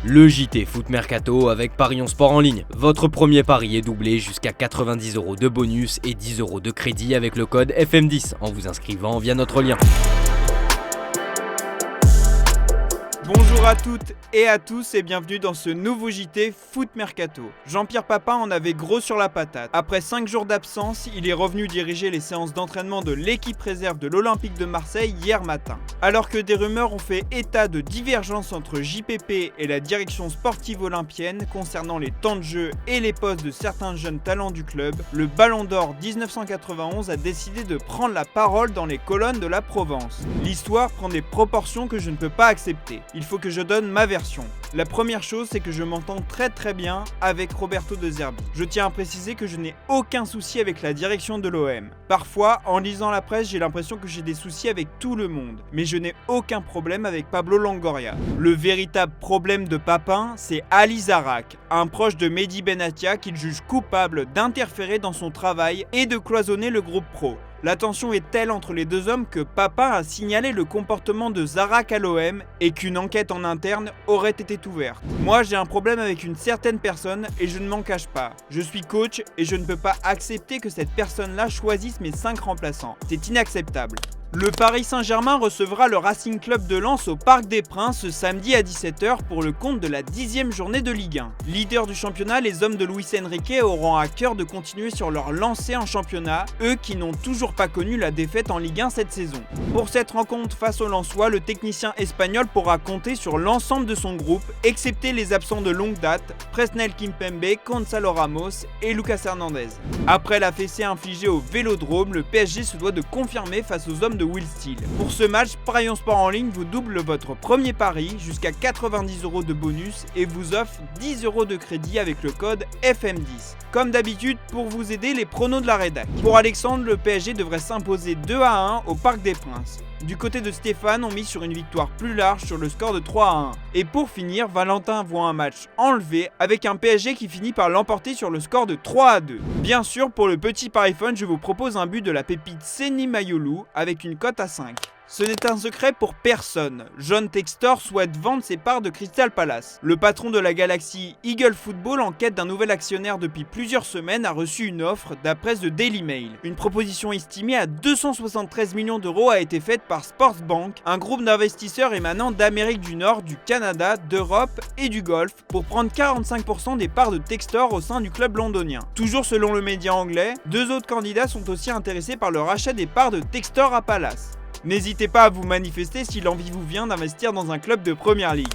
Le JT Foot Mercato avec Parions Sport en ligne. Votre premier pari est doublé jusqu'à 90 € de bonus et 10 € de crédit avec le code FM10 en vous inscrivant via notre lien. Bonjour à toutes et à tous et bienvenue dans ce nouveau JT Foot Mercato. Jean-Pierre Papin en avait gros sur la patate. Après 5 jours d'absence, il est revenu diriger les séances d'entraînement de l'équipe réserve de l'Olympique de Marseille hier matin. Alors que des rumeurs ont fait état de divergences entre JPP et la direction sportive olympienne concernant les temps de jeu et les postes de certains jeunes talents du club, le Ballon d'Or 1991 a décidé de prendre la parole dans les colonnes de la Provence. L'histoire prend des proportions que je ne peux pas accepter. Il faut que je donne ma version. La première chose, c'est que je m'entends très bien avec Roberto De Zerbi. Je tiens à préciser que je n'ai aucun souci avec la direction de l'OM. Parfois, en lisant la presse, j'ai l'impression que j'ai des soucis avec tout le monde. Mais je n'ai aucun problème avec Pablo Longoria. Le véritable problème de Papin, c'est Ali Zarak, un proche de Mehdi Benatia qu'il juge coupable d'interférer dans son travail et de cloisonner le groupe pro. La tension est telle entre les deux hommes que Papin a signalé le comportement de Zarak à l'OM et qu'une enquête en interne aurait été ouverte. Moi, j'ai un problème avec une certaine personne et je ne m'en cache pas. Je suis coach et je ne peux pas accepter que cette personne-là choisisse mes 5 remplaçants. C'est inacceptable. Le Paris Saint-Germain recevra le Racing Club de Lens au Parc des Princes ce samedi à 17 h pour le compte de la 10e journée de Ligue 1. Leader du championnat, les hommes de Luis Enrique auront à cœur de continuer sur leur lancée en championnat, eux qui n'ont toujours pas connu la défaite en Ligue 1 cette saison. Pour cette rencontre face aux Lensois, le technicien espagnol pourra compter sur l'ensemble de son groupe, excepté les absents de longue date, Presnel Kimpembe, Gonzalo Ramos et Lucas Hernandez. Après la fessée infligée au Vélodrome, le PSG se doit de confirmer face aux hommes de Will Steele. Pour ce match, Parions Sport en ligne vous double votre premier pari jusqu'à 90 € de bonus et vous offre 10 € de crédit avec le code FM10. Comme d'habitude, pour vous aider, les pronos de la rédac. Pour Alexandre, le PSG devrait s'imposer 2-1 au Parc des Princes. Du côté de Stéphane, on mise sur une victoire plus large sur le score de 3-1. Et pour finir, Valentin voit un match enlevé avec un PSG qui finit par l'emporter sur le score de 3-2. Bien sûr, pour le petit pari fun, je vous propose un but de la pépite Seny Mayolou avec une cote à 5. Ce n'est un secret pour personne. John Textor souhaite vendre ses parts de Crystal Palace. Le patron de la galaxie Eagle Football, en quête d'un nouvel actionnaire depuis plusieurs semaines, a reçu une offre d'après The Daily Mail. Une proposition estimée à 273 millions d'euros a été faite par Sportsbank, un groupe d'investisseurs émanant d'Amérique du Nord, du Canada, d'Europe et du Golfe, pour prendre 45% des parts de Textor au sein du club londonien. Toujours selon le média anglais, 2 autres candidats sont aussi intéressés par le rachat des parts de Textor à Palace. N'hésitez pas à vous manifester si l'envie vous vient d'investir dans un club de Première Ligue.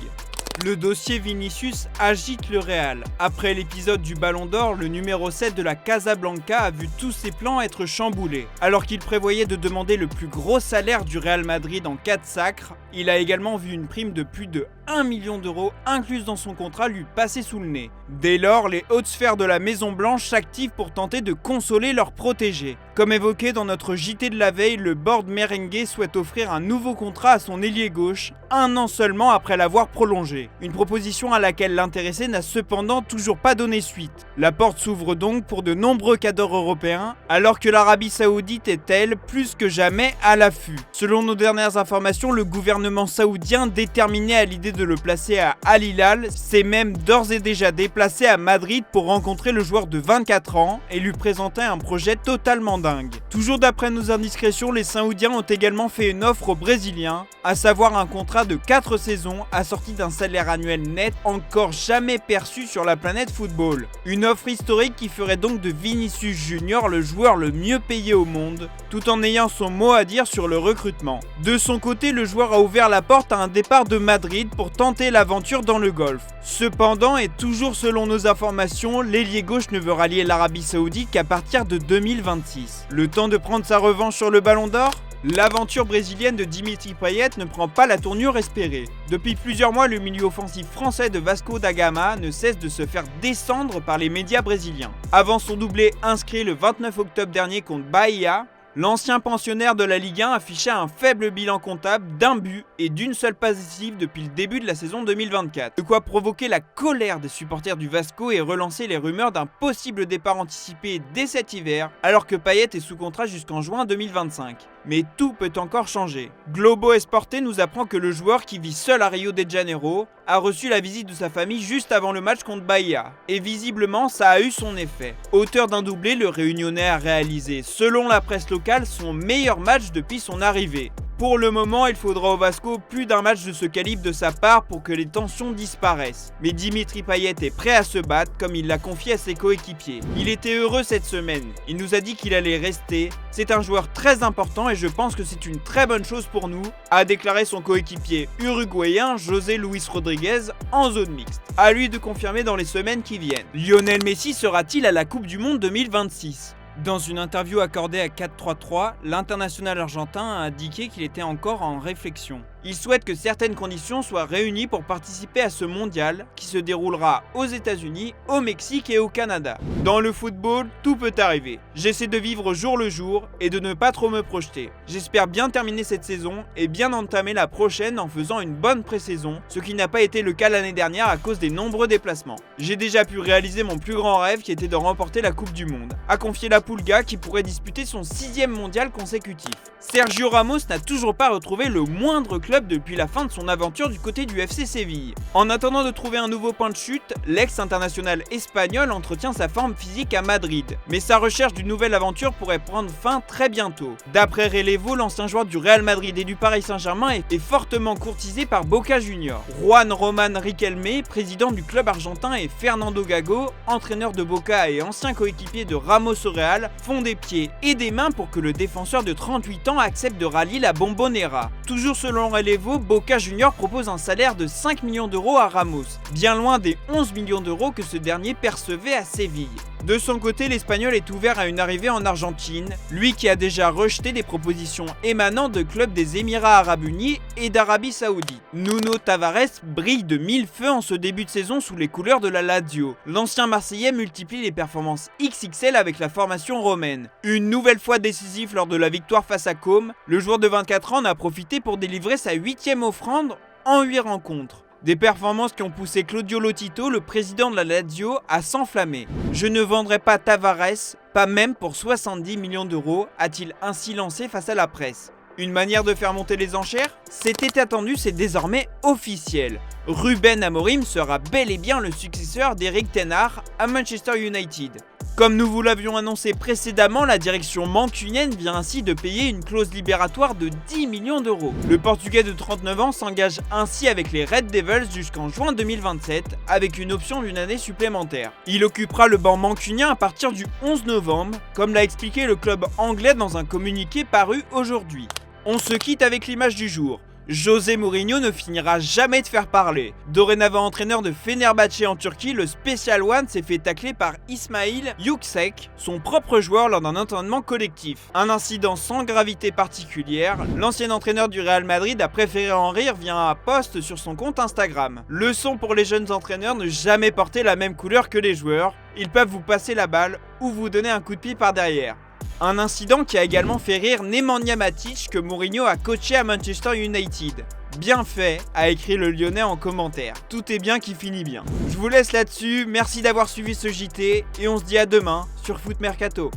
Le dossier Vinicius agite le Real. Après l'épisode du Ballon d'Or, le numéro 7 de la Casablanca a vu tous ses plans être chamboulés. Alors qu'il prévoyait de demander le plus gros salaire du Real Madrid en 4 sacres, il a également vu une prime de plus de 1 million d'euros incluse dans son contrat lui passer sous le nez. Dès lors, les hautes sphères de la Maison Blanche s'activent pour tenter de consoler leurs protégés. Comme évoqué dans notre JT de la veille, le board merengue souhaite offrir un nouveau contrat à son ailier gauche, 1 an seulement après l'avoir prolongé. Une proposition à laquelle l'intéressé n'a cependant toujours pas donné suite. La porte s'ouvre donc pour de nombreux cadors européens, alors que l'Arabie Saoudite est, elle, plus que jamais à l'affût. Selon nos dernières informations, le gouvernement saoudien, déterminé à l'idée de le placer à Al Hilal, s'est même d'ores et déjà déplacé à Madrid pour rencontrer le joueur de 24 ans et lui présenter un projet totalement dingue. Toujours d'après nos indiscrétions, les Saoudiens ont également fait une offre aux Brésiliens, à savoir un contrat de 4 saisons assorti d'un salaire annuel net encore jamais perçu sur la planète football. Une offre historique qui ferait donc de Vinicius Junior le joueur le mieux payé au monde, tout en ayant son mot à dire sur le recrutement. De son côté, le joueur a ouvert la porte à un départ de Madrid pour tenter l'aventure dans le Golfe. Cependant, et toujours selon nos informations, l'ailier gauche ne veut rallier l'Arabie Saoudite qu'à partir de 2026. Le temps de prendre sa revanche sur le Ballon d'Or ? L'aventure brésilienne de Dimitri Payet ne prend pas la tournure espérée. Depuis plusieurs mois, le milieu offensif français de Vasco da Gama ne cesse de se faire descendre par les médias brésiliens. Avant son doublé inscrit le 29 octobre dernier contre Bahia, l'ancien pensionnaire de la Ligue 1 affichait un faible bilan comptable d'1 but et d'1 seule passe décisive depuis le début de la saison 2024. De quoi provoquer la colère des supporters du Vasco et relancer les rumeurs d'un possible départ anticipé dès cet hiver, alors que Payet est sous contrat jusqu'en juin 2025. mais tout peut encore changer. Globo Esporte nous apprend que le joueur qui vit seul à Rio de Janeiro a reçu la visite de sa famille juste avant le match contre Bahia. Et visiblement, ça a eu son effet. Auteur d'un doublé, le Réunionnais a réalisé, selon la presse locale, son meilleur match depuis son arrivée. Pour le moment, il faudra au Vasco plus d'un match de ce calibre de sa part pour que les tensions disparaissent. Mais Dimitri Payet est prêt à se battre comme il l'a confié à ses coéquipiers. Il était heureux cette semaine, il nous a dit qu'il allait rester. C'est un joueur très important et je pense que c'est une très bonne chose pour nous, a déclaré son coéquipier uruguayen José Luis Rodriguez en zone mixte. À lui de confirmer dans les semaines qui viennent. Lionel Messi sera-t-il à la Coupe du Monde 2026 ? Dans une interview accordée à 433, l'international argentin a indiqué qu'il était encore en réflexion. Il souhaite que certaines conditions soient réunies pour participer à ce mondial qui se déroulera aux États-Unis, au Mexique et au Canada. Dans le football, tout peut arriver. J'essaie de vivre jour le jour et de ne pas trop me projeter. J'espère bien terminer cette saison et bien entamer la prochaine en faisant une bonne pré-saison, ce qui n'a pas été le cas l'année dernière à cause des nombreux déplacements. J'ai déjà pu réaliser mon plus grand rêve qui était de remporter la Coupe du Monde, a confié la Pulga qui pourrait disputer son 6e mondial consécutif. Sergio Ramos n'a toujours pas retrouvé le moindre club depuis la fin de son aventure du côté du FC Séville. En attendant de trouver un nouveau point de chute, l'ex-international espagnol entretient sa forme physique à Madrid. Mais sa recherche d'une nouvelle aventure pourrait prendre fin très bientôt. D'après Relevo, l'ancien joueur du Real Madrid et du Paris Saint-Germain est fortement courtisé par Boca Juniors. Juan Román Riquelme, président du club argentin, et Fernando Gago, entraîneur de Boca et ancien coéquipier de Ramos au Real, font des pieds et des mains pour que le défenseur de 38 ans accepte de rallier la Bombonera. Toujours selon Relevo, Boca Juniors propose un salaire de 5 millions d'euros à Ramos, bien loin des 11 millions d'euros que ce dernier percevait à Séville. De son côté, l'Espagnol est ouvert à une arrivée en Argentine, lui qui a déjà rejeté des propositions émanant de clubs des Émirats Arabes Unis et d'Arabie Saoudite. Nuno Tavares brille de mille feux en ce début de saison sous les couleurs de la Lazio. L'ancien Marseillais multiplie les performances XXL avec la formation romaine. Une nouvelle fois décisif lors de la victoire face à Côme, le joueur de 24 ans en a profité pour délivrer sa 8e offrande en 8 rencontres. Des performances qui ont poussé Claudio Lotito, le président de la Lazio, à s'enflammer. « Je ne vendrai pas Tavares, pas même pour 70 millions d'euros », a-t-il ainsi lancé face à la presse. Une manière de faire monter les enchères ? C'était attendu, c'est désormais officiel. Ruben Amorim sera bel et bien le successeur d'Erik ten Hag à Manchester United. Comme nous vous l'avions annoncé précédemment, la direction mancunienne vient ainsi de payer une clause libératoire de 10 millions d'euros. Le Portugais de 39 ans s'engage ainsi avec les Red Devils jusqu'en juin 2027, avec une option d'une année supplémentaire. Il occupera le banc mancunien à partir du 11 novembre, comme l'a expliqué le club anglais dans un communiqué paru aujourd'hui. On se quitte avec l'image du jour. José Mourinho ne finira jamais de faire parler. Dorénavant entraîneur de Fenerbahçe en Turquie, le Special One s'est fait tacler par Ismail Yüksek, son propre joueur lors d'un entraînement collectif. Un incident sans gravité particulière, l'ancien entraîneur du Real Madrid a préféré en rire via un post sur son compte Instagram. Leçon pour les jeunes entraîneurs, ne jamais porter la même couleur que les joueurs. Ils peuvent vous passer la balle ou vous donner un coup de pied par derrière. Un incident qui a également fait rire Nemanja Matic que Mourinho a coaché à Manchester United. Bien fait, a écrit le Lyonnais en commentaire. Tout est bien qui finit bien. Je vous laisse là-dessus, merci d'avoir suivi ce JT et on se dit à demain sur Foot Mercato.